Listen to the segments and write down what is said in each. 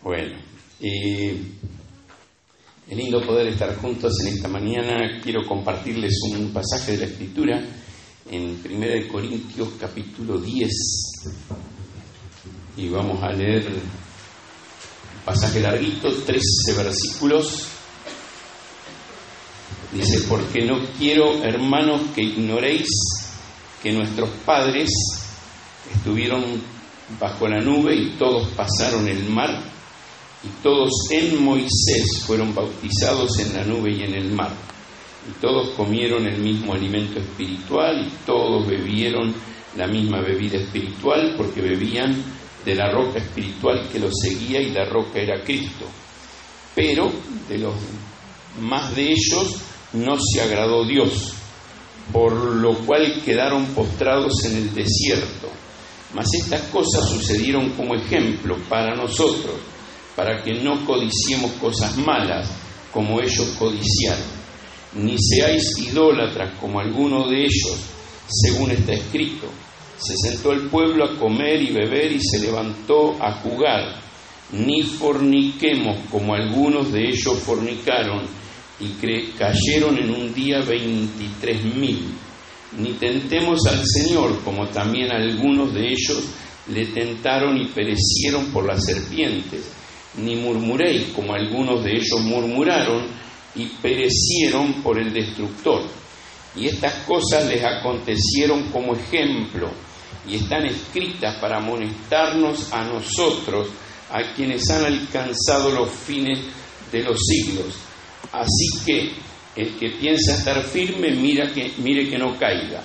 Bueno, es lindo poder estar juntos en esta mañana. Quiero compartirles un pasaje de la Escritura en 1 Corintios capítulo 10 y vamos a leer un pasaje larguito, 13 versículos. Dice: porque no quiero, hermanos, que ignoréis que nuestros padres estuvieron bajo la nube y todos pasaron el mar, y todos en Moisés fueron bautizados en la nube y en el mar, y todos comieron el mismo alimento espiritual, y todos bebieron la misma bebida espiritual, porque bebían de la roca espiritual que los seguía, y la roca era Cristo. Pero de los más de ellos no se agradó Dios, por lo cual quedaron postrados en el desierto. Mas estas cosas sucedieron como ejemplo para nosotros, para que no codiciemos cosas malas como ellos codiciaron. Ni seáis idólatras como alguno de ellos, según está escrito: se sentó el pueblo a comer y beber y se levantó a jugar. Ni forniquemos como algunos de ellos fornicaron y cayeron en un día 23.000. Ni tentemos al Señor, como también algunos de ellos le tentaron y perecieron por las serpientes. Ni murmuréis, como algunos de ellos murmuraron y perecieron por el destructor. Y estas cosas les acontecieron como ejemplo, y están escritas para amonestarnos a nosotros, a quienes han alcanzado los fines de los siglos. Así que el que piensa estar firme, mire que no caiga.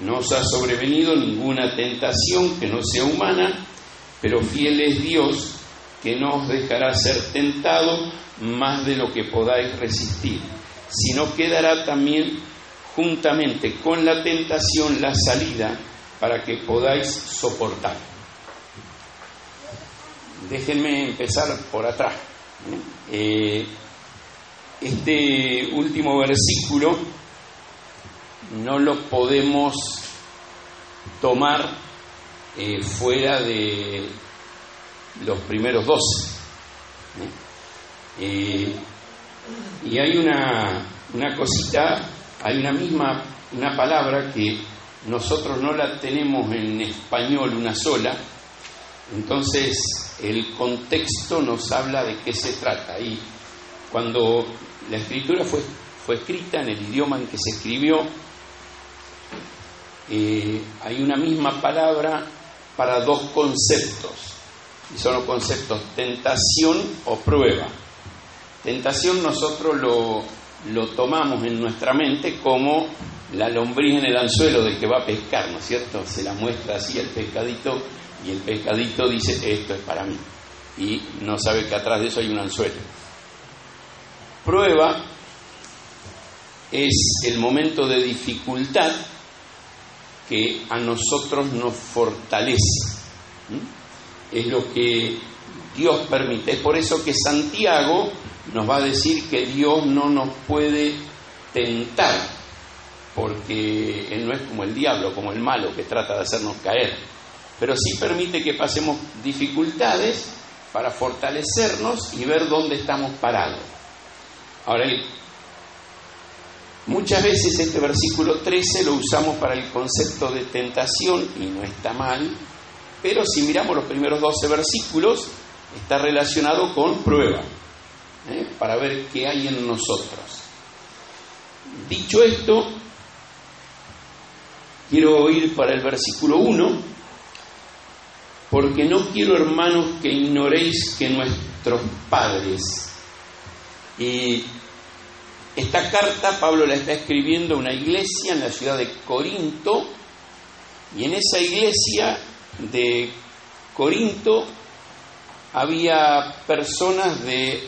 No os ha sobrevenido ninguna tentación que no sea humana, pero fiel es Dios, que no os dejará ser tentado más de lo que podáis resistir, sino que dará también juntamente con la tentación la salida para que podáis soportar. Déjenme empezar por atrás. Este último versículo no lo podemos tomar fuera de los primeros 12. Y hay una cosita, hay una palabra que nosotros no la tenemos en español una sola. Entonces el contexto nos habla de qué se trata. Y cuando la escritura fue escrita en el idioma en que se escribió, hay una misma palabra para dos conceptos, y son los conceptos tentación o prueba. Tentación nosotros lo tomamos en nuestra mente como la lombriz en el anzuelo del que va a pescar, ¿no es cierto? Se la muestra así al pescadito, y el pescadito dice: esto es para mí, y no sabe que atrás de eso hay un anzuelo. Prueba es el momento de dificultad que a nosotros nos fortalece. Es lo que Dios permite. Es por eso que Santiago nos va a decir que Dios no nos puede tentar, porque Él no es como el diablo, como el malo que trata de hacernos caer, pero sí permite que pasemos dificultades para fortalecernos y ver dónde estamos parados. Ahora, muchas veces este versículo 13 lo usamos para el concepto de tentación, y no está mal, pero si miramos los primeros 12 versículos, está relacionado con prueba, para ver qué hay en nosotros. Dicho esto, quiero ir para el versículo 1, porque no quiero, hermanos, que ignoréis que nuestros padres... Y esta carta Pablo la está escribiendo a una iglesia en la ciudad de Corinto, y en esa iglesia de Corinto había personas de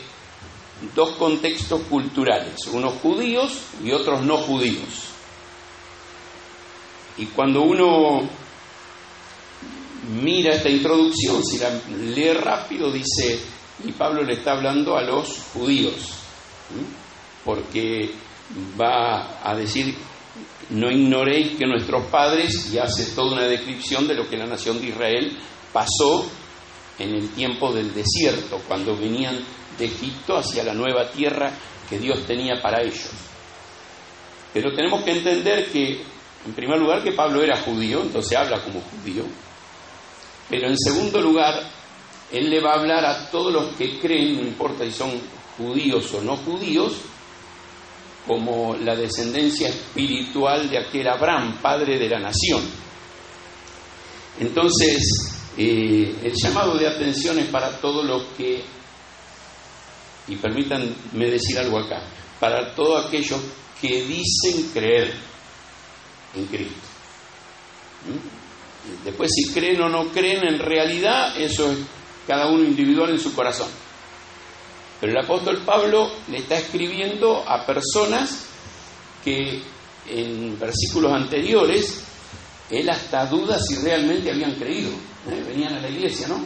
dos contextos culturales, unos judíos y otros no judíos. Y cuando uno mira esta introducción, si la lee rápido, dice, y Pablo le está hablando a los judíos, porque va a decir: no ignoréis que nuestros padres, y hace toda una descripción de lo que la nación de Israel pasó en el tiempo del desierto, cuando venían de Egipto hacia la nueva tierra que Dios tenía para ellos. Pero tenemos que entender que, en primer lugar, que Pablo era judío, entonces habla como judío. Pero en segundo lugar, él le va a hablar a todos los que creen, no importa si son judíos o no judíos, como la descendencia espiritual de aquel Abraham, padre de la nación. Entonces, el llamado de atención es para todos los que, y permítanme decir algo acá, para todos aquellos que dicen creer en Cristo. Después, si creen o no creen, en realidad eso es cada uno individual en su corazón. Pero el apóstol Pablo le está escribiendo a personas que en versículos anteriores él hasta duda si realmente habían creído. Venían a la iglesia, ¿no?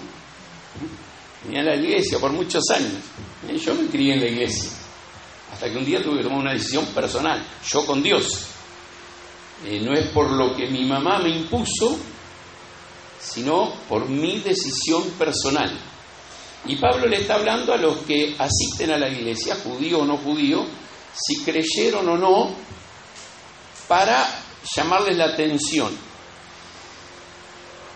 Venían a la iglesia por muchos años. Yo me crié en la iglesia, hasta que un día tuve que tomar una decisión personal, yo con Dios. No es por lo que mi mamá me impuso, sino por mi decisión personal. Y Pablo le está hablando a los que asisten a la iglesia, judío o no judío, si creyeron o no, para llamarles la atención.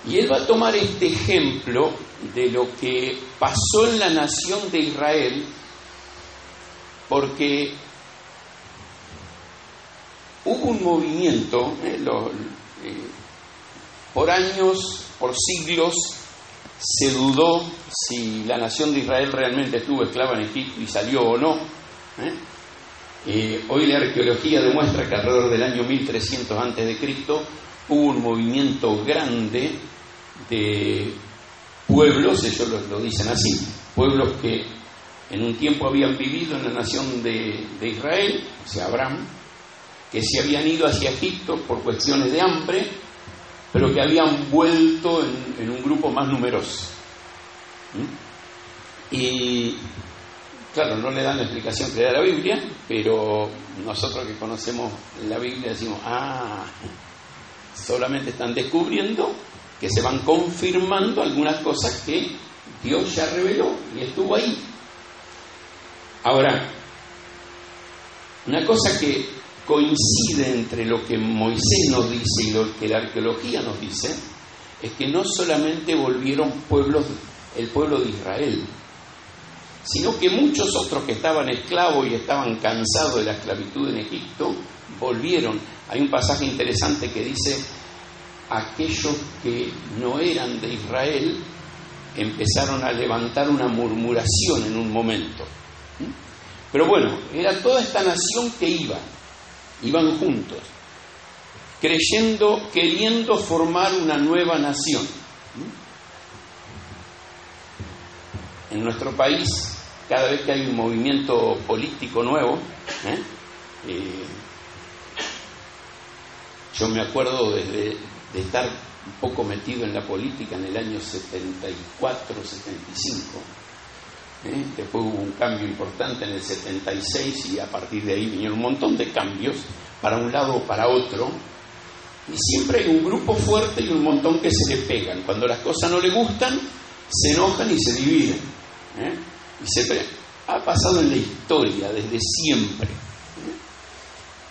Y él va a tomar este ejemplo de lo que pasó en la nación de Israel, porque hubo un movimiento, por años, por siglos, se dudó si la nación de Israel realmente estuvo esclava en Egipto y salió o no. Hoy la arqueología demuestra que alrededor del año 1300 a.C. hubo un movimiento grande de pueblos, ellos lo dicen así, pueblos que en un tiempo habían vivido en la nación de Israel, o sea, Abraham, que se habían ido hacia Egipto por cuestiones de hambre, pero que habían vuelto en un grupo más numeroso. Y claro, no le dan la explicación que da la Biblia, pero nosotros que conocemos la Biblia decimos, solamente están descubriendo que se van confirmando algunas cosas que Dios ya reveló y estuvo ahí. Ahora, una cosa que coincide entre lo que Moisés nos dice y lo que la arqueología nos dice, es que no solamente volvieron el pueblo de Israel, sino que muchos otros que estaban esclavos y estaban cansados de la esclavitud en Egipto, volvieron. Hay un pasaje interesante que dice, aquellos que no eran de Israel empezaron a levantar una murmuración en un momento. Pero bueno, era toda esta nación que iban juntos, queriendo formar una nueva nación. En nuestro país, cada vez que hay un movimiento político nuevo, yo me acuerdo de estar un poco metido en la política en el año 74, 75. Después hubo un cambio importante en el 76 y a partir de ahí vinieron un montón de cambios para un lado o para otro, y siempre hay un grupo fuerte y un montón que se le pegan. Cuando las cosas no le gustan, se enojan y se dividen. Ha pasado en la historia desde siempre.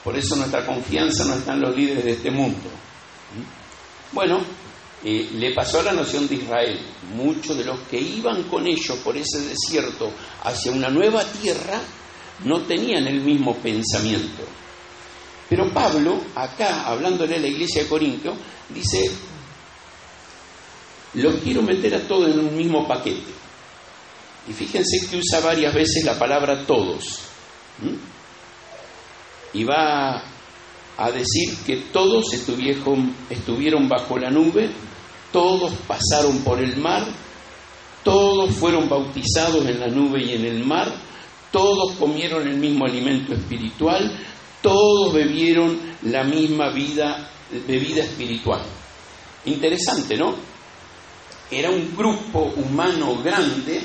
Por eso nuestra confianza no está en los líderes de este mundo. Bueno, le pasó a la nación de Israel. Muchos de los que iban con ellos por ese desierto hacia una nueva tierra no tenían el mismo pensamiento. Pero Pablo, acá, hablándole a la iglesia de Corinto, dice, los quiero meter a todos en un mismo paquete. Y fíjense que usa varias veces la palabra todos. Y va a decir que todos estuvieron bajo la nube, todos pasaron por el mar, todos fueron bautizados en la nube y en el mar, todos comieron el mismo alimento espiritual, todos bebieron la misma bebida espiritual. Interesante, ¿no? Era un grupo humano grande,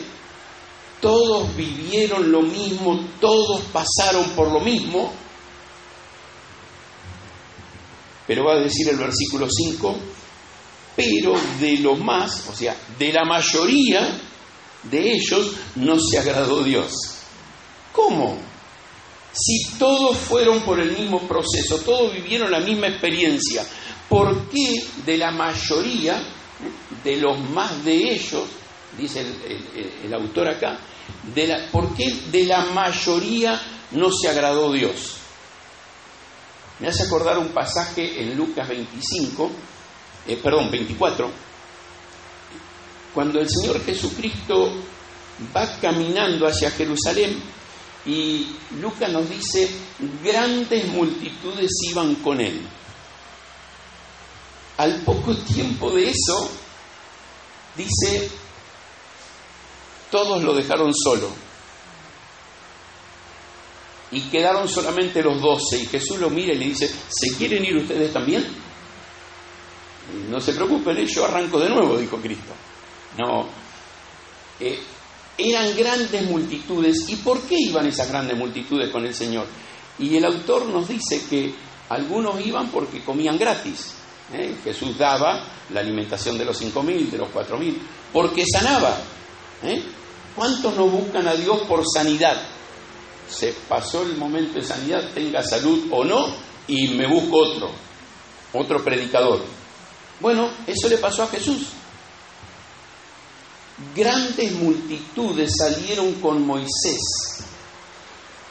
todos vivieron lo mismo, todos pasaron por lo mismo. Pero va a decir el versículo 5, pero de los más, o sea, de la mayoría de ellos no se agradó Dios. ¿Cómo? Si todos fueron por el mismo proceso, todos vivieron la misma experiencia, ¿por qué de la mayoría, de los más de ellos, dice el autor acá, ¿por qué de la mayoría no se agradó Dios? Me hace acordar un pasaje en Lucas 24, cuando el Señor Jesucristo va caminando hacia Jerusalén y Lucas nos dice, grandes multitudes iban con él. Al poco tiempo de eso, dice, todos lo dejaron solo. Y quedaron solamente los 12. Y Jesús lo mira y le dice, ¿se quieren ir ustedes también? No se preocupen, yo arranco de nuevo, dijo Cristo. No. Eran grandes multitudes. ¿Y por qué iban esas grandes multitudes con el Señor? Y el autor nos dice que algunos iban porque comían gratis. Jesús daba la alimentación de los 5.000, de los 4.000, porque sanaba. ¿Cuántos no buscan a Dios por sanidad? Se pasó el momento de sanidad, tenga salud o no, y me busco otro predicador. Bueno, eso le pasó a Jesús. Grandes multitudes salieron con Moisés.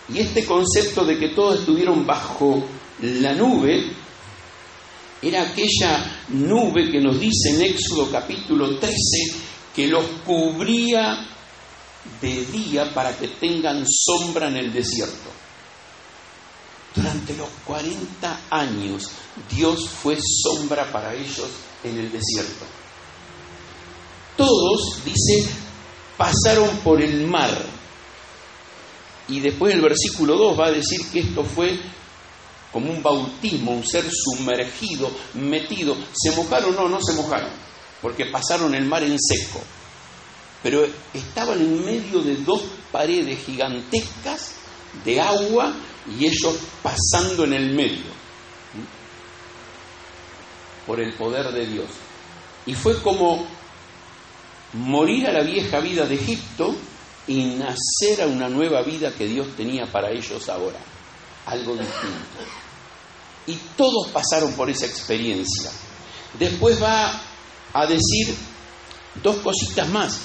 Y este concepto de que todos estuvieron bajo la nube era aquella nube que nos dice en Éxodo capítulo 13 que los cubría de día para que tengan sombra en el desierto. Durante los 40 años Dios fue sombra para ellos en el desierto. Todos, dice, pasaron por el mar. Y después el versículo 2 va a decir que esto fue como un bautismo, un ser sumergido, metido. ¿Se mojaron? No se mojaron, porque pasaron el mar en seco. Pero estaban en medio de dos paredes gigantescas de agua y ellos pasando en el medio por el poder de Dios. Y fue como morir a la vieja vida de Egipto y nacer a una nueva vida que Dios tenía para ellos ahora, algo distinto. Y todos pasaron por esa experiencia. Después va a decir dos cositas más.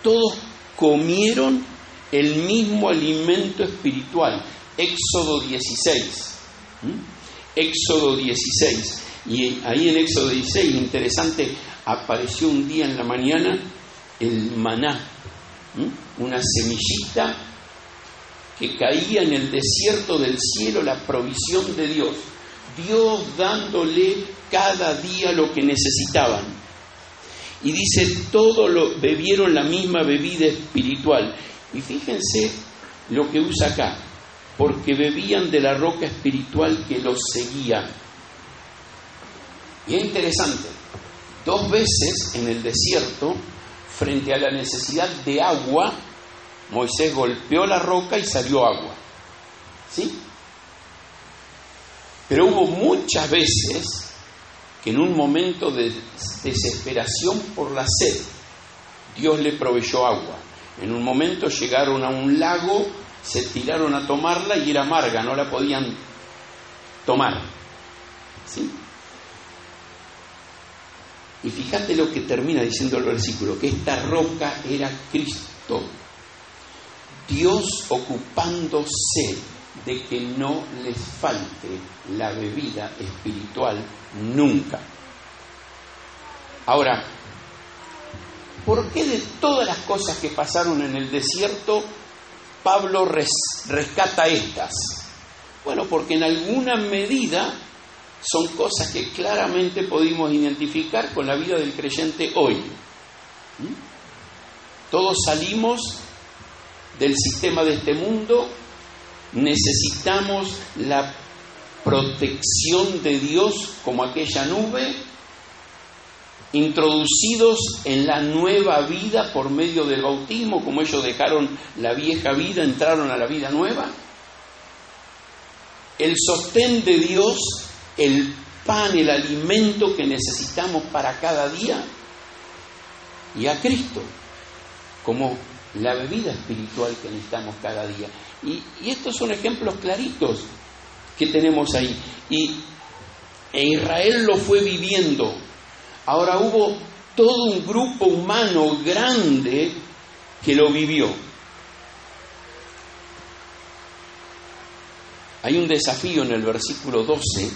Todos comieron el mismo alimento espiritual. Éxodo 16. Éxodo 16. Y ahí en Éxodo 16, interesante, apareció un día en la mañana el maná, una semillita que caía en el desierto del cielo, la provisión de Dios. Dios dándole cada día lo que necesitaban. Y dice, todos bebieron la misma bebida espiritual. Y fíjense lo que usa acá, porque bebían de la roca espiritual que los seguía. Y es interesante, 2 veces en el desierto, frente a la necesidad de agua, Moisés golpeó la roca y salió agua. ¿Sí? Pero hubo muchas veces que en un momento de desesperación por la sed, Dios le proveyó agua. En un momento llegaron a un lago, se tiraron a tomarla y era amarga, no la podían tomar. ¿Sí? Y fíjate lo que termina diciendo el versículo, que esta roca era Cristo. Dios ocupándose de que no les falte la bebida espiritual nunca. Ahora, ¿por qué de todas las cosas que pasaron en el desierto, Pablo rescata estas? Bueno, porque en alguna medida son cosas que claramente podemos identificar con la vida del creyente hoy. Todos salimos del sistema de este mundo, necesitamos la protección de Dios como aquella nube, introducidos en la nueva vida por medio del bautismo, como ellos dejaron la vieja vida, entraron a la vida nueva. El sostén de Dios, el pan, el alimento que necesitamos para cada día, y a Cristo como la bebida espiritual que necesitamos cada día. Y estos son ejemplos claritos que tenemos ahí. E Israel lo fue viviendo. Ahora hubo todo un grupo humano grande que lo vivió. Hay un desafío en el versículo 12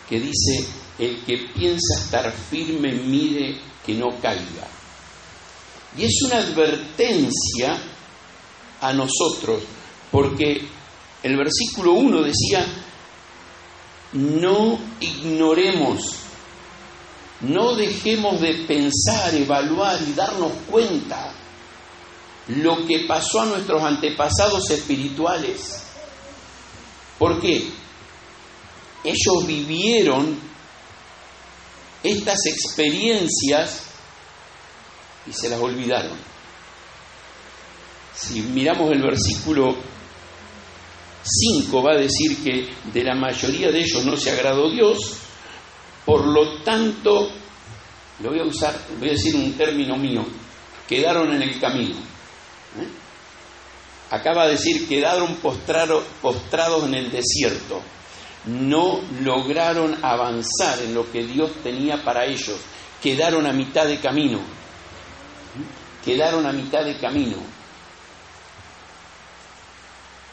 que dice: el que piensa estar firme, mire que no caiga. Y es una advertencia a nosotros, porque el versículo 1 decía: no ignoremos, no dejemos de pensar, evaluar y darnos cuenta lo que pasó a nuestros antepasados espirituales. ¿Por qué? Ellos vivieron estas experiencias y se las olvidaron. Si miramos el versículo 5, va a decir que de la mayoría de ellos no se agradó Dios, por lo tanto, voy a decir un término mío, quedaron en el camino. Acaba de decir, quedaron postrados en el desierto. No lograron avanzar en lo que Dios tenía para ellos. Quedaron a mitad de camino. Quedaron a mitad de camino.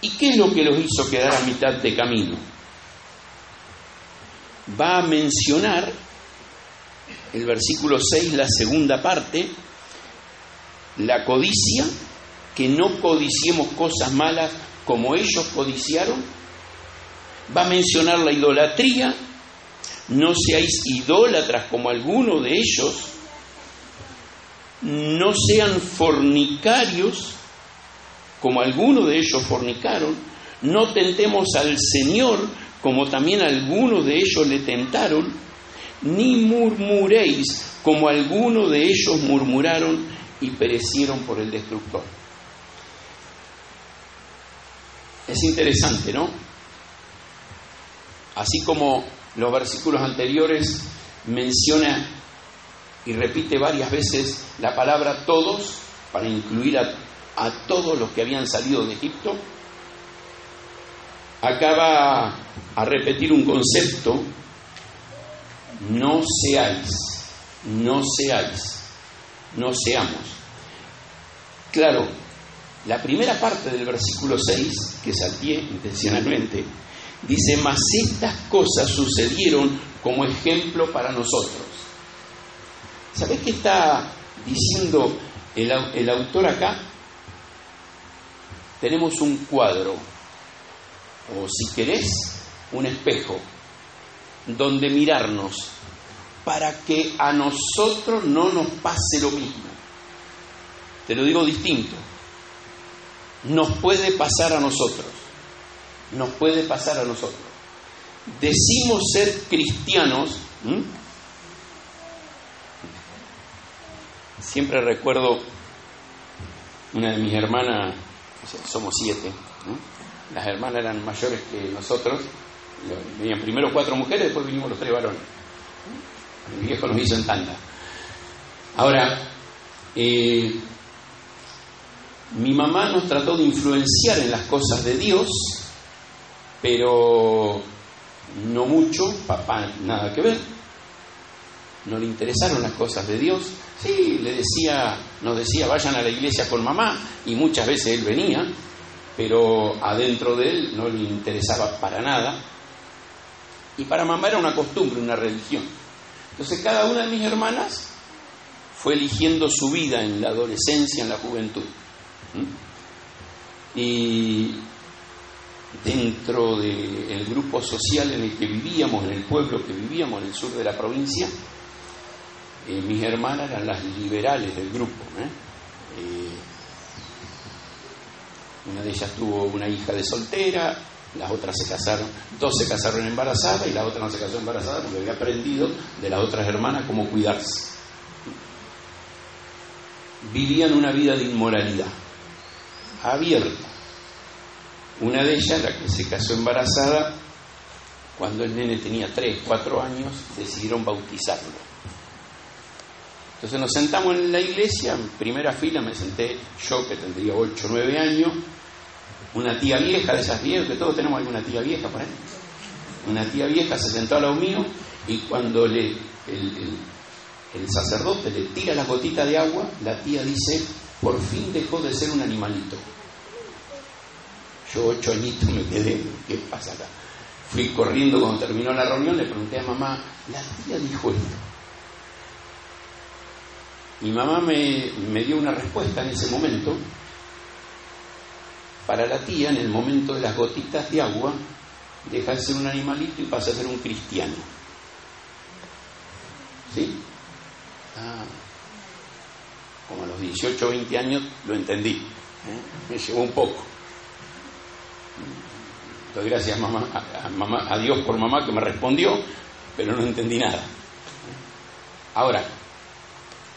¿Y qué es lo que los hizo quedar a mitad de camino? Va a mencionar el versículo 6, la segunda parte, la codicia, que no codiciemos cosas malas como ellos codiciaron. Va a mencionar la idolatría, no seáis idólatras como alguno de ellos, no sean fornicarios como algunos de ellos fornicaron, no tentemos al Señor como también algunos de ellos le tentaron, ni murmuréis como algunos de ellos murmuraron y perecieron por el destructor. Es interesante, ¿no? Así como los versículos anteriores menciona y repite varias veces la palabra todos, para incluir a todos los que habían salido de Egipto, acá va a repetir un concepto: no seáis, no seamos. Claro, la primera parte del versículo 6, que salteé intencionalmente, dice: mas estas cosas sucedieron como ejemplo para nosotros. ¿Sabés qué está diciendo el autor acá? Tenemos un cuadro, o si querés, un espejo, donde mirarnos, para que a nosotros no nos pase lo mismo. Te lo digo distinto. Nos puede pasar a nosotros. Nos puede pasar a nosotros. Decimos ser cristianos. Siempre recuerdo una de mis hermanas, somos 7, las hermanas eran mayores que nosotros, venían primero 4 mujeres, después vinimos los 3 varones. Mi viejo nos hizo en tanda. Ahora, mi mamá nos trató de influenciar en las cosas de Dios, pero no mucho. Papá nada que ver, no le interesaron las cosas de Dios. Sí, nos decía vayan a la iglesia con mamá, y muchas veces él venía, pero adentro de él no le interesaba para nada. Y para mamá era una costumbre, una religión. Entonces cada una de mis hermanas fue eligiendo su vida en la adolescencia, en la juventud. Y dentro del grupo social en el que vivíamos, en el pueblo que vivíamos, en el sur de la provincia, mis hermanas eran las liberales del grupo. Una de ellas tuvo una hija de soltera, las otras se casaron, 2 se casaron embarazadas y la otra no se casó embarazada porque había aprendido de las otras hermanas cómo cuidarse. Vivían una vida de inmoralidad abierta. Una de ellas, la que se casó embarazada, Cuando el nene tenía 3, 4 años, decidieron bautizarlo. Entonces nos sentamos en la iglesia, en primera fila me senté yo, que tendría 8, 9 años, una tía vieja, de esas viejas, que todos tenemos alguna tía vieja por ahí. Una tía vieja se sentó al lado mío y cuando el sacerdote le tira la gotita de agua, la tía dice, por fin dejó de ser un animalito. Yo 8 añitos me quedé, ¿qué pasa acá? Fui corriendo cuando terminó la reunión, le pregunté a mamá, la tía dijo esto. Mi mamá me dio una respuesta en ese momento. Para la tía, en el momento de las gotitas de agua, deja de ser un animalito y pasa a ser un cristiano. ¿Sí? Como a los 18 o 20 años lo entendí. Me llevó un poco. Doy gracias a Dios por mamá que me respondió, pero no entendí nada. Ahora,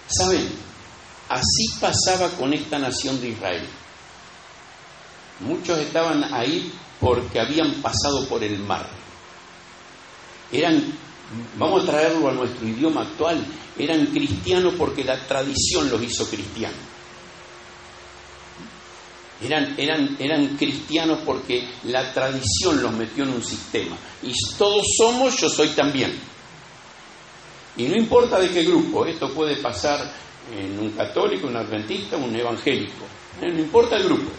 ¿saben? Así pasaba con esta nación de Israel. Muchos estaban ahí porque habían pasado por el mar. Vamos a traerlo a nuestro idioma actual, eran cristianos porque la tradición los hizo cristianos. Eran cristianos porque la tradición los metió en un sistema. Y todos somos, yo soy también. Y no importa de qué grupo, esto puede pasar en un católico, un adventista, un evangélico. No importa el grupo.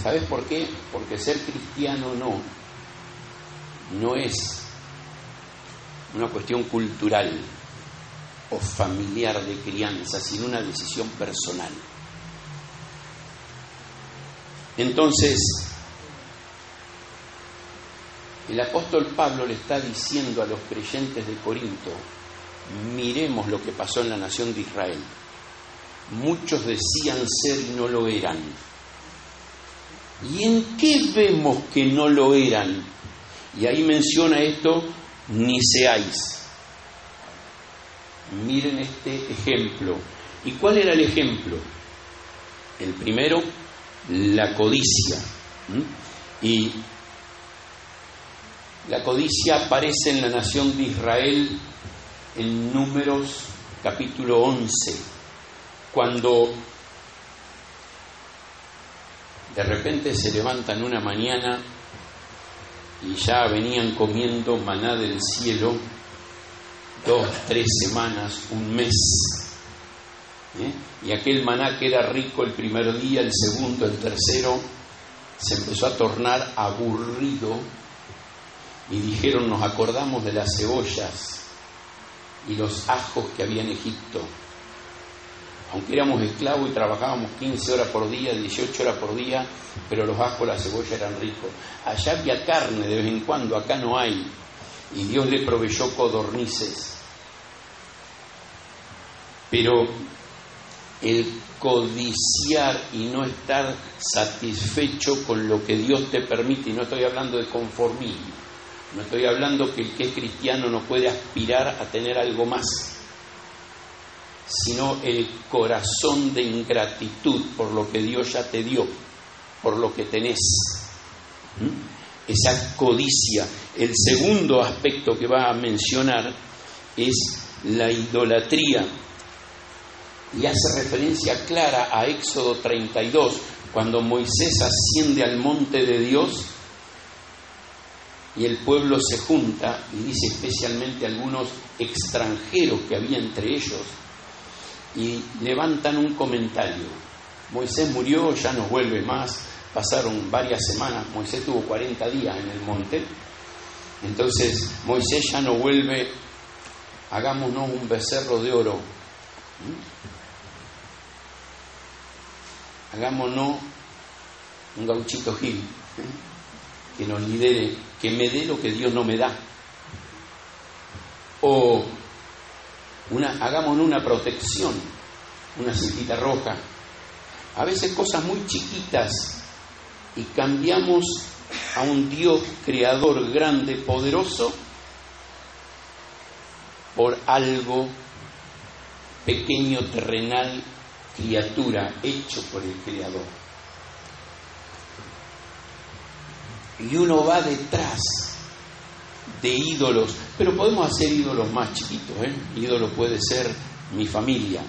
¿Sabes por qué? Porque ser cristiano no es una cuestión cultural o familiar de crianza, sino una decisión personal. Entonces, el apóstol Pablo le está diciendo a los creyentes de Corinto, miremos lo que pasó en la nación de Israel. Muchos decían ser y no lo eran. ¿Y en qué vemos que no lo eran? Y ahí menciona esto, ni seáis. Miren este ejemplo. ¿Y cuál era el ejemplo? El primero, la codicia. Y la codicia aparece en la nación de Israel en Números capítulo 11, cuando de repente se levantan una mañana y ya venían comiendo maná del cielo 2, 3 semanas, un mes. Y aquel maná que era rico el primer día, el segundo, el tercero, se empezó a tornar aburrido y dijeron, nos acordamos de las cebollas y los ajos que había en Egipto. Aunque éramos esclavos y trabajábamos 15 horas por día, 18 horas por día, pero los ajos, la cebolla eran ricos. Allá había carne de vez en cuando, acá no hay. Y Dios le proveyó codornices. Pero el codiciar y no estar satisfecho con lo que Dios te permite, y no estoy hablando de conformismo, no estoy hablando que el que es cristiano no puede aspirar a tener algo más, sino el corazón de ingratitud por lo que Dios ya te dio, por lo que tenés. Esa codicia. El segundo aspecto que va a mencionar es la idolatría. Y hace referencia clara a Éxodo 32, cuando Moisés asciende al monte de Dios y el pueblo se junta, y dice especialmente algunos extranjeros que había entre ellos, y levantan un comentario. Moisés murió, ya no vuelve más. Pasaron varias semanas, Moisés tuvo 40 días en el monte. Entonces Moisés ya no vuelve, hagámonos un becerro de oro. Hagámonos un gauchito Gil, que nos lidere, que me dé lo que Dios no me da. O hagámonos una protección, una cintita roja. A veces cosas muy chiquitas, y cambiamos a un Dios creador grande, poderoso, por algo pequeño, terrenal, criatura, hecho por el Creador. Y uno va detrás de ídolos, pero podemos hacer ídolos más chiquitos, ¿eh? Ídolo puede ser mi familia,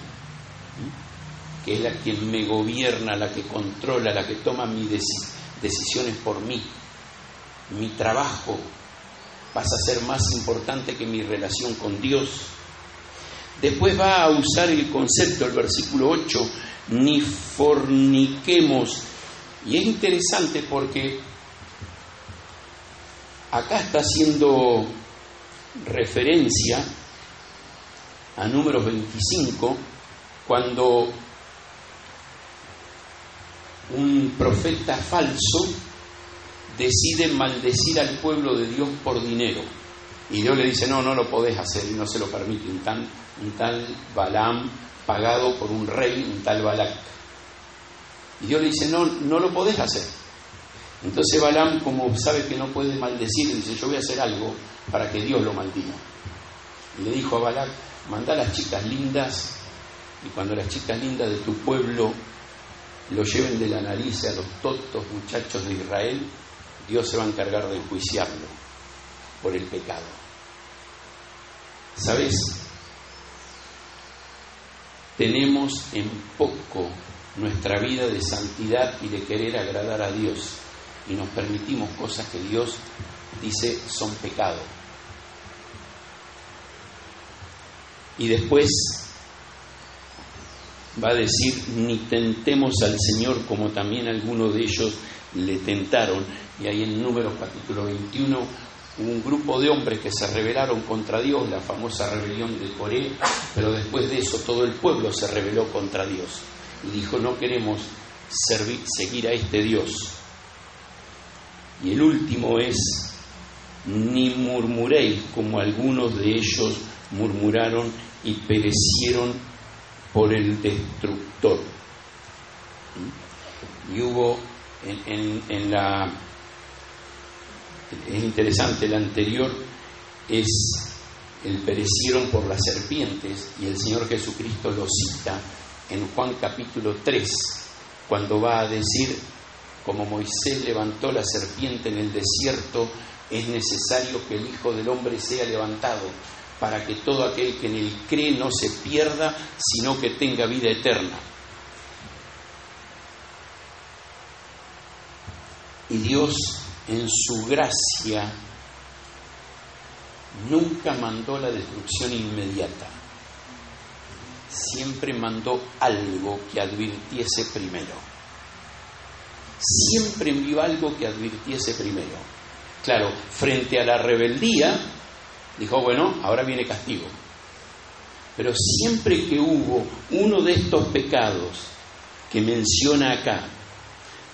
que es la que me gobierna, la que controla, la que toma mis decisiones por mí. Mi trabajo pasa a ser más importante que mi relación con Dios. Después va a usar el concepto, el versículo 8, ni forniquemos. Y es interesante porque acá está haciendo referencia a Números 25, cuando un profeta falso decide maldecir al pueblo de Dios por dinero. Y Dios le dice, no lo podés hacer, y no se lo permite. Un tal Balaam, pagado por un rey, un tal Balac. Y Dios le dice, no lo podés hacer. Entonces Balaam, como sabe que no puede maldecir, dice, yo voy a hacer algo para que Dios lo maldiga. Y le dijo a Balac, mandá a las chicas lindas, y cuando las chicas lindas de tu pueblo lo lleven de la nariz a los tontos muchachos de Israel, Dios se va a encargar de enjuiciarlo por el pecado. ¿Sabes? Tenemos en poco nuestra vida de santidad y de querer agradar a Dios, y nos permitimos cosas que Dios dice son pecado. Y después va a decir, ni tentemos al Señor como también algunos de ellos le tentaron. Y ahí en Números capítulo 21, un grupo de hombres que se rebelaron contra Dios, la famosa rebelión de Coré, pero después de eso todo el pueblo se rebeló contra Dios y dijo, no queremos seguir a este Dios. Y el último es, ni murmuréis como algunos de ellos murmuraron y perecieron por el destructor. Y hubo es interesante, el anterior es el perecieron por las serpientes, y el Señor Jesucristo lo cita en Juan capítulo 3, cuando va a decir, como Moisés levantó la serpiente en el desierto, es necesario que el Hijo del Hombre sea levantado, para que todo aquel que en él cree no se pierda, sino que tenga vida eterna. Y Dios, en su gracia, nunca mandó la destrucción inmediata. Siempre mandó algo que advirtiese primero. Siempre envió algo que advirtiese primero. Claro, frente a la rebeldía, dijo, bueno, ahora viene castigo. Pero siempre que hubo uno de estos pecados que menciona acá,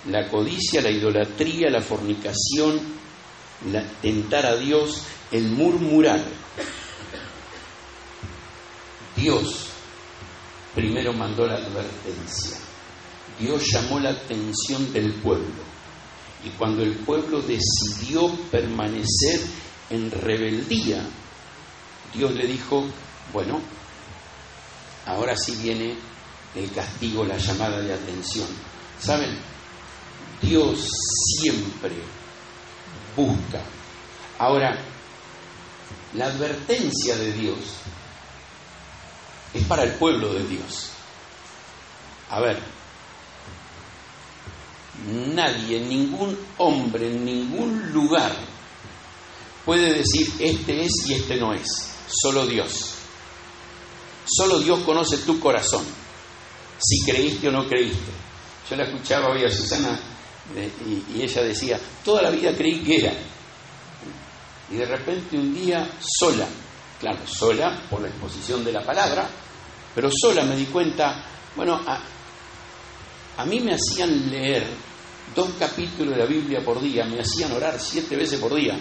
la codicia, la idolatría, la fornicación, tentar a Dios, el murmurar, Dios primero mandó la advertencia. Dios llamó la atención del pueblo. Y cuando el pueblo decidió permanecer en rebeldía, Dios le dijo, bueno, ahora sí viene el castigo, la llamada de atención. ¿Saben? Dios siempre busca. Ahora, la advertencia de Dios es para el pueblo de Dios. A ver, nadie, ningún hombre, en ningún lugar puede decir este es y este no es. Solo Dios. Solo Dios conoce tu corazón, si creíste o no creíste. Yo la escuchaba hoy a Susana y ella decía, toda la vida creí que era. Y de repente un día sola, claro, sola por la exposición de la palabra, pero sola me di cuenta, bueno, a mí me hacían leer 2 capítulos de la Biblia por día, me hacían orar 7 veces por día.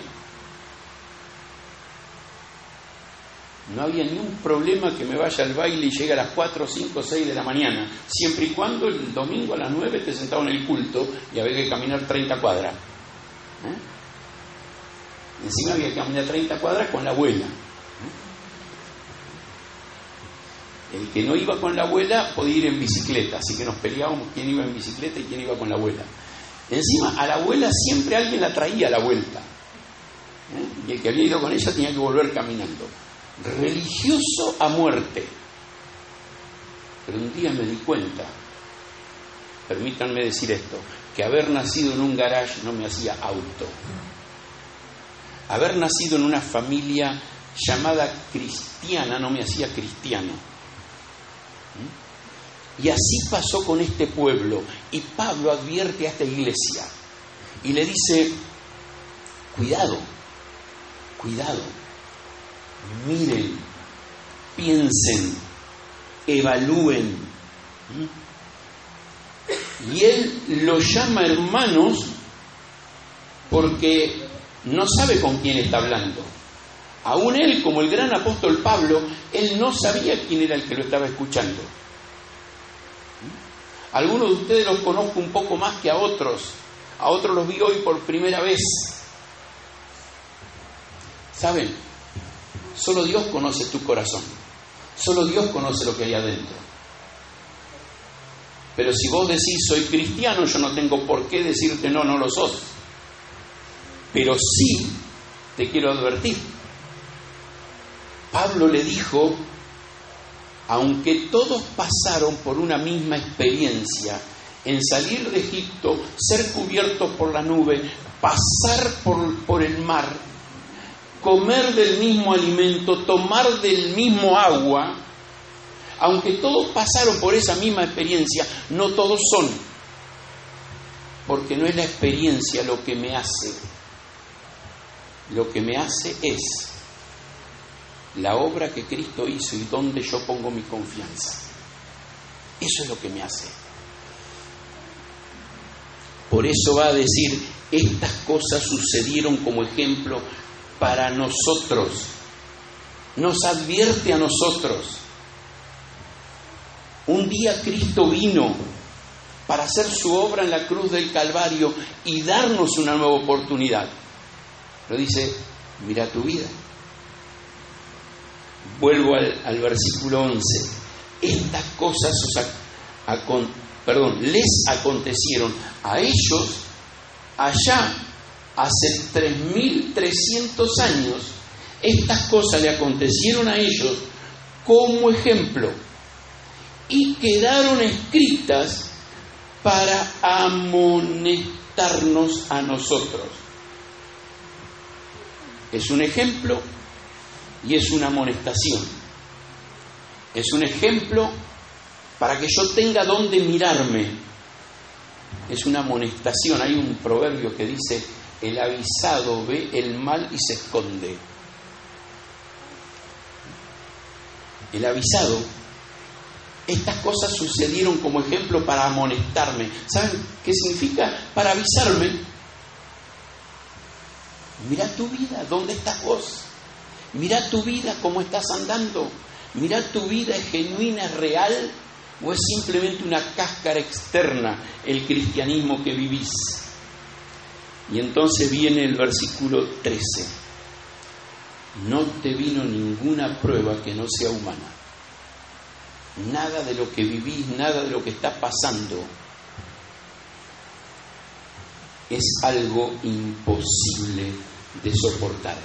No había ni un problema que me vaya al baile y llegue a las 4, 5, 6 de la mañana, siempre y cuando el domingo a las 9 esté sentado en el culto y había que caminar 30 cuadras. Encima había que caminar 30 cuadras con la abuela. El que no iba con la abuela podía ir en bicicleta, así que nos peleábamos quién iba en bicicleta y quién iba con la abuela. Encima, a la abuela siempre alguien la traía a la vuelta. Y el que había ido con ella tenía que volver caminando. Religioso a muerte. Pero un día me di cuenta, permítanme decir esto, que haber nacido en un garage no me hacía auto. Haber nacido en una familia llamada cristiana no me hacía cristiano. Y así pasó con este pueblo. Y Pablo advierte a esta iglesia y le dice: cuidado, miren, piensen, evalúen. Y él los llama hermanos porque no sabe con quién está hablando. Aún él, como el gran apóstol Pablo, él no sabía quién era el que lo estaba escuchando. Algunos de ustedes los conozco un poco más que a otros los vi hoy por primera vez. ¿Saben? Solo Dios conoce tu corazón, solo Dios conoce lo que hay adentro. Pero si vos decís soy cristiano, yo no tengo por qué decirte no lo sos. Pero sí te quiero advertir. Pablo le dijo: aunque todos pasaron por una misma experiencia, en salir de Egipto, ser cubiertos por la nube, pasar por el mar, comer del mismo alimento, tomar del mismo agua, aunque todos pasaron por esa misma experiencia, no todos son. Porque no es la experiencia lo que me hace. Lo que me hace es la obra que Cristo hizo y donde yo pongo mi confianza. Eso es lo que me hace. Por eso va a decir: estas cosas sucedieron como ejemplo para nosotros. Nos advierte a nosotros. Un día Cristo vino para hacer su obra en la cruz del Calvario y darnos una nueva oportunidad. Lo dice: mira tu vida. Vuelvo al versículo 11. Estas cosas les acontecieron a ellos allá hace 3.300 años. Estas cosas le acontecieron a ellos como ejemplo y quedaron escritas para amonestarnos a nosotros. Es un ejemplo y es una amonestación. Es un ejemplo para que yo tenga dónde mirarme. Es una amonestación. Hay un proverbio que dice: el avisado ve el mal y se esconde. El avisado, estas cosas sucedieron como ejemplo para amonestarme. ¿Saben qué significa? Para avisarme. Mira tu vida, ¿dónde estás vos? Mira tu vida, cómo estás andando. Mira tu vida, ¿es genuina, es real? ¿O es simplemente una cáscara externa el cristianismo que vivís? Y entonces viene el versículo 13. No te vino ninguna prueba que no sea humana. Nada de lo que vivís, nada de lo que está pasando es algo imposible de soportar.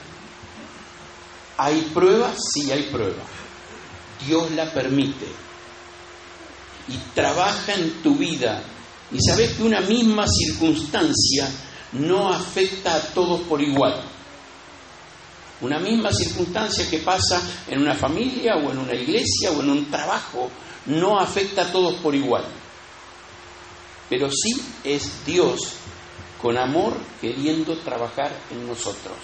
¿Hay pruebas? Sí, hay pruebas. Dios la permite y trabaja en tu vida. Y sabes que una misma circunstancia no afecta a todos por igual. Una misma circunstancia que pasa en una familia o en una iglesia o en un trabajo no afecta a todos por igual. Pero sí es Dios con amor queriendo trabajar en nosotros.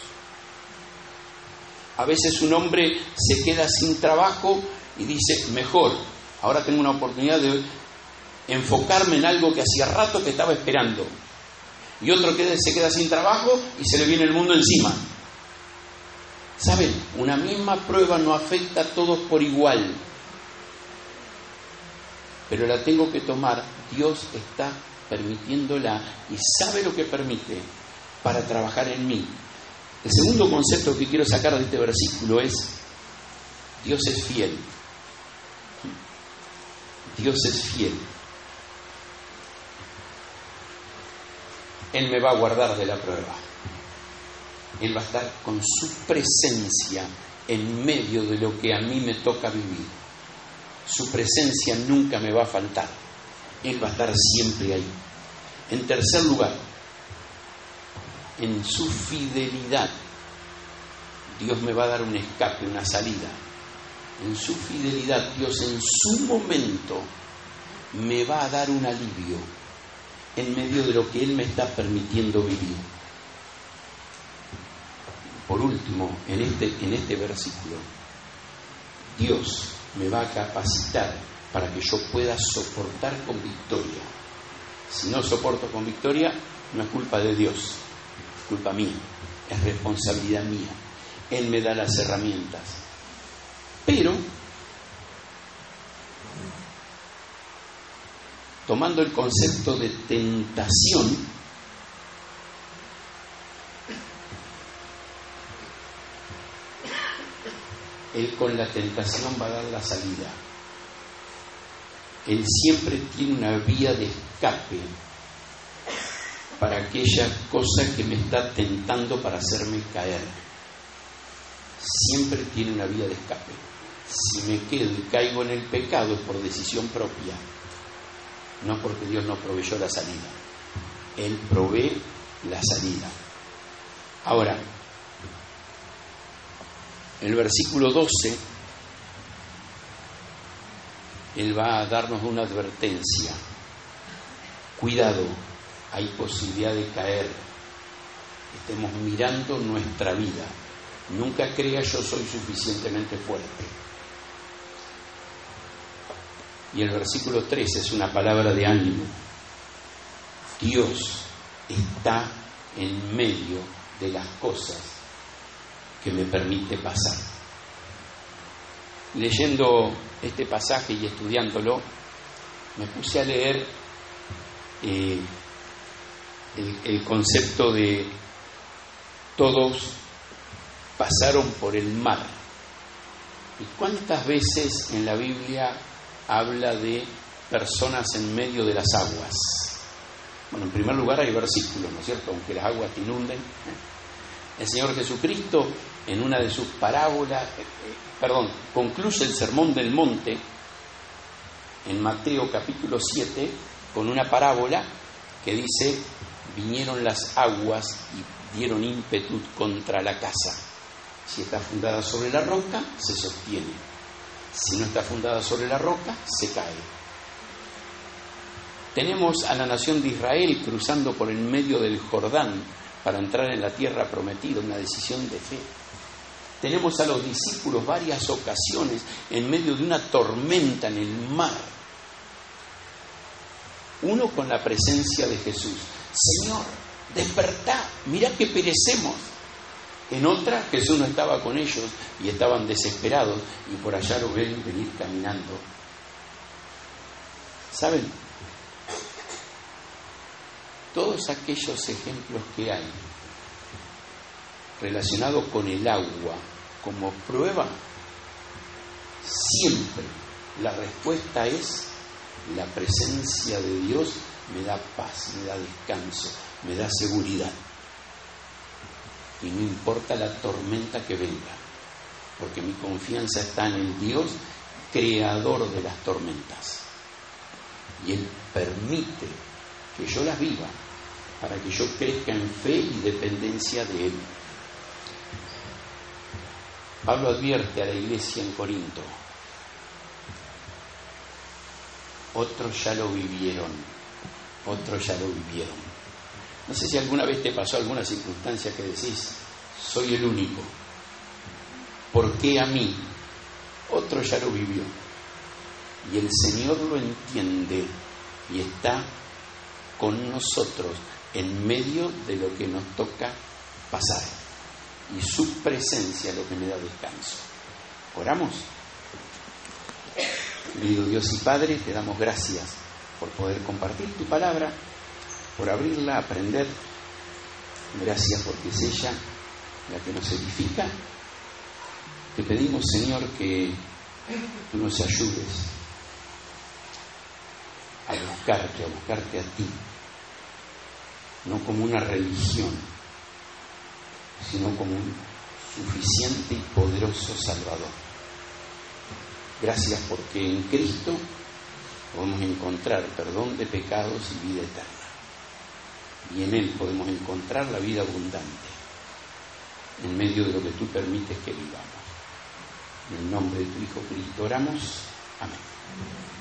A veces un hombre se queda sin trabajo y dice: mejor, ahora tengo una oportunidad de enfocarme en algo que hacía rato que estaba esperando. Y otro que se queda sin trabajo y se le viene el mundo encima. ¿Saben? Una misma prueba no afecta a todos por igual. Pero la tengo que tomar. Dios está permitiéndola y sabe lo que permite para trabajar en mí. El segundo concepto que quiero sacar de este versículo es: Dios es fiel. Dios es fiel. Él me va a guardar de la prueba. Él va a estar con su presencia en medio de lo que a mí me toca vivir. Su presencia nunca me va a faltar. Él va a estar siempre ahí. En tercer lugar, en su fidelidad, Dios me va a dar un escape, una salida. En su fidelidad, Dios en su momento me va a dar un alivio en medio de lo que Él me está permitiendo vivir. Por último, en este versículo, Dios me va a capacitar para que yo pueda soportar con victoria. Si no soporto con victoria, no es culpa de Dios, es culpa mía, es responsabilidad mía. Él me da las herramientas. Pero, tomando el concepto de tentación, Él con la tentación va a dar la salida. Él siempre tiene una vía de escape para aquella cosa que me está tentando para hacerme caer. Siempre tiene una vía de escape. Si me quedo y caigo en el pecado es por decisión propia, no porque Dios no proveyó la salida. Él provee la salida. Ahora, el versículo 12, Él va a darnos una advertencia. Cuidado, hay posibilidad de caer. Estemos mirando nuestra vida. Nunca crea yo soy suficientemente fuerte. Y el versículo 13 es una palabra de ánimo. Dios está en medio de las cosas que me permite pasar. Leyendo este pasaje y estudiándolo, me puse a leer el concepto de todos pasaron por el mar. ¿Y cuántas veces en la Biblia habla de personas en medio de las aguas? Bueno, en primer lugar hay versículos, ¿no es cierto? Aunque las aguas te inunden. El Señor Jesucristo, en una de sus parábolas, concluye el Sermón del Monte en Mateo capítulo 7 con una parábola que dice: vinieron las aguas y dieron ímpetu contra la casa. Si está fundada sobre la roca, se sostiene. Si no está fundada sobre la roca, se cae. Tenemos a la nación de Israel cruzando por el medio del Jordán para entrar en la tierra prometida, una decisión de fe. Tenemos a los discípulos varias ocasiones en medio de una tormenta en el mar. Uno con la presencia de Jesús: Señor, despertá, mirá que perecemos. En otra, Jesús no estaba con ellos y estaban desesperados, y por allá lo ven venir caminando. ¿Saben? Todos aquellos ejemplos que hay relacionados con el agua como prueba, siempre la respuesta es: la presencia de Dios me da paz, me da descanso, me da seguridad. Y no importa la tormenta que venga, porque mi confianza está en el Dios creador de las tormentas. Y Él permite que yo las viva para que yo crezca en fe y dependencia de Él. Pablo advierte a la iglesia en Corinto: otros ya lo vivieron, otros ya lo vivieron. No sé si alguna vez te pasó alguna circunstancia que decís: soy el único, ¿por qué a mí? Otro ya lo vivió. Y el Señor lo entiende y está con nosotros en medio de lo que nos toca pasar. Y su presencia es lo que me da descanso. ¿Oramos? Querido Dios y Padre, te damos gracias por poder compartir tu palabra, por abrirla, aprender. Gracias porque es ella la que nos edifica. Te pedimos, Señor, que tú nos ayudes a buscarte a ti, no como una religión, sino como un suficiente y poderoso Salvador. Gracias porque en Cristo podemos encontrar perdón de pecados y vida eterna. Y en Él podemos encontrar la vida abundante, en medio de lo que tú permites que vivamos. En el nombre de tu Hijo Cristo oramos. Amén.